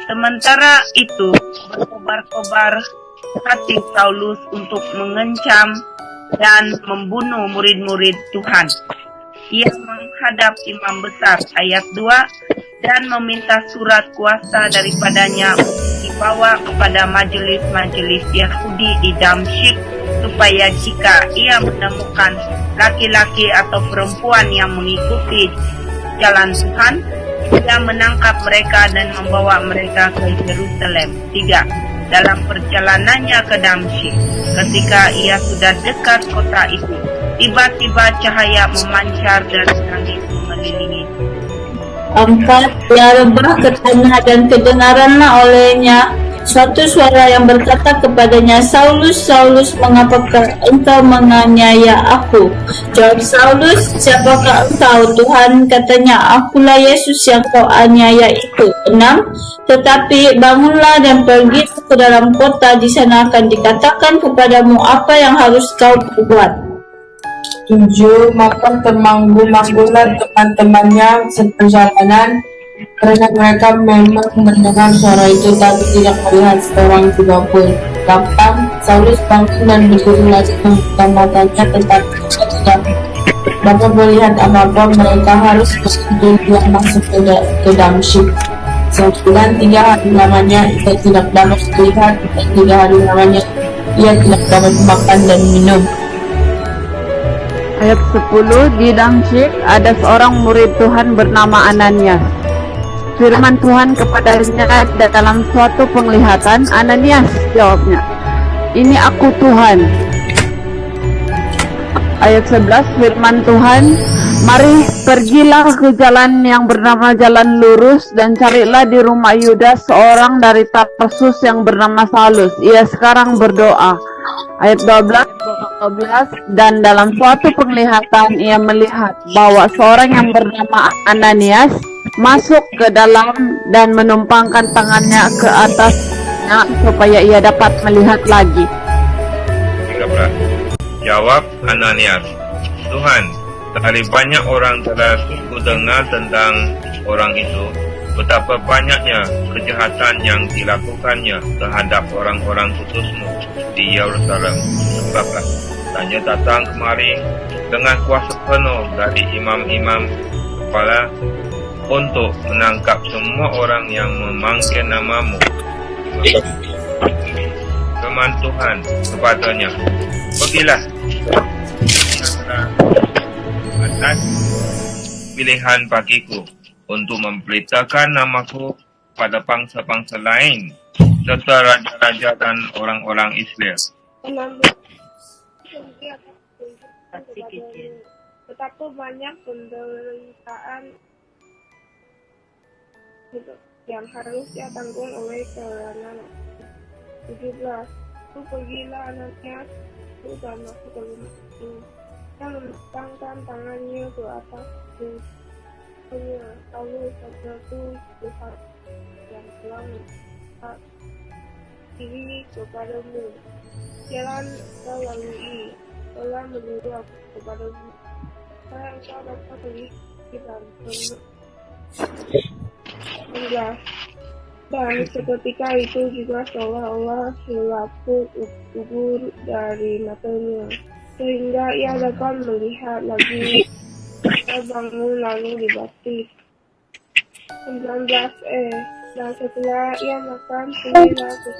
Sementara itu, berkobar-kobar hati Saulus untuk mengencam dan membunuh murid-murid Tuhan. Ia menghadap imam besar, ayat 2, dan meminta surat kuasa daripadanya untuk dibawa kepada majelis-majelis Yahudi di Damsyik, supaya jika ia menemukan laki-laki atau perempuan yang mengikuti jalan Tuhan, ia menangkap mereka dan membawa mereka ke Yerusalem. 3. Dalam perjalanannya ke Damsyik, ketika ia sudah dekat kota itu, tiba-tiba cahaya memancar dari langit mengelilingi. 4. Ia rebah ke tanah dan kedengaranlah olehnya suatu suara yang berkata kepadanya, Saulus, Saulus, mengapakah engkau menganiaya aku? Jawab Saulus, siapakah engkau, Tuhan? Katanya, akulah Yesus yang kau aniaya itu. 6. Tetapi bangunlah dan pergi ke dalam kota, di sana akan dikatakan kepadamu apa yang harus kau buat. 7. Maka termanggul-manggullah teman-temannya seperjalanan, karena mereka memang mendengar suara itu tapi tidak melihat seorang juga pun. 8. Saulus bangun dan berdiri lagi membuka matanya, tetapi dia tidak dapat melihat apa-apa. Mereka harus bersetuju dia masuk ke Damsyik. 9. 3 hari lamanya ia tidak dapat melihat, dan 3 hari lamanya ia tidak dapat makan dan minum. Ayat 10, di Damsyik ada seorang murid Tuhan bernama Ananias. Firman Tuhan kepadanya dalam suatu penglihatan. Ananias, jawabnya, ini aku Tuhan. Ayat 11, firman Tuhan, mari pergilah ke jalan yang bernama Jalan Lurus dan carilah di rumah Yudas seorang dari Tarsus yang bernama Saulus. Ia sekarang berdoa. Ayat 12, dan dalam suatu penglihatan ia melihat bahwa seorang yang bernama Ananias masuk ke dalam dan menumpangkan tangannya ke atasnya supaya ia dapat melihat lagi. 13. Jawab Ananias, Tuhan, dari banyak orang telah ku dengar tentang orang itu, betapa banyaknya kejahatan yang dilakukannya terhadap orang-orang kudusmu di Yerusalem. 14. Dan ia datang kemari dengan kuasa penuh dari imam-imam kepala untuk menangkap semua orang yang memanggil namamu. Firman Tuhan kepadanya, pergilah, atas pilihan bagiku untuk memberitakan namaku pada bangsa-bangsa lain serta raja-raja dan orang-orang Israel. Betapa banyak penderitaan yang harus dia tanggung oleh karena 17. Itu pergilah anaknya itu dan masuk ke rumah itu. Dia melambangkan tangannya ke atas punya Saulus satu Tuhan yang telah minta diri kepadamu. Jalan kau lalui telah menyuruh kepadamu. Saya engkau dapat pergi dan dan seketika itu juga seolah-olah selaput gugur dari matanya, sehingga ia dapat melihat lagi. Ia bangun lalu dibaptis. 19. Dan setelah ia makan, pergilah ke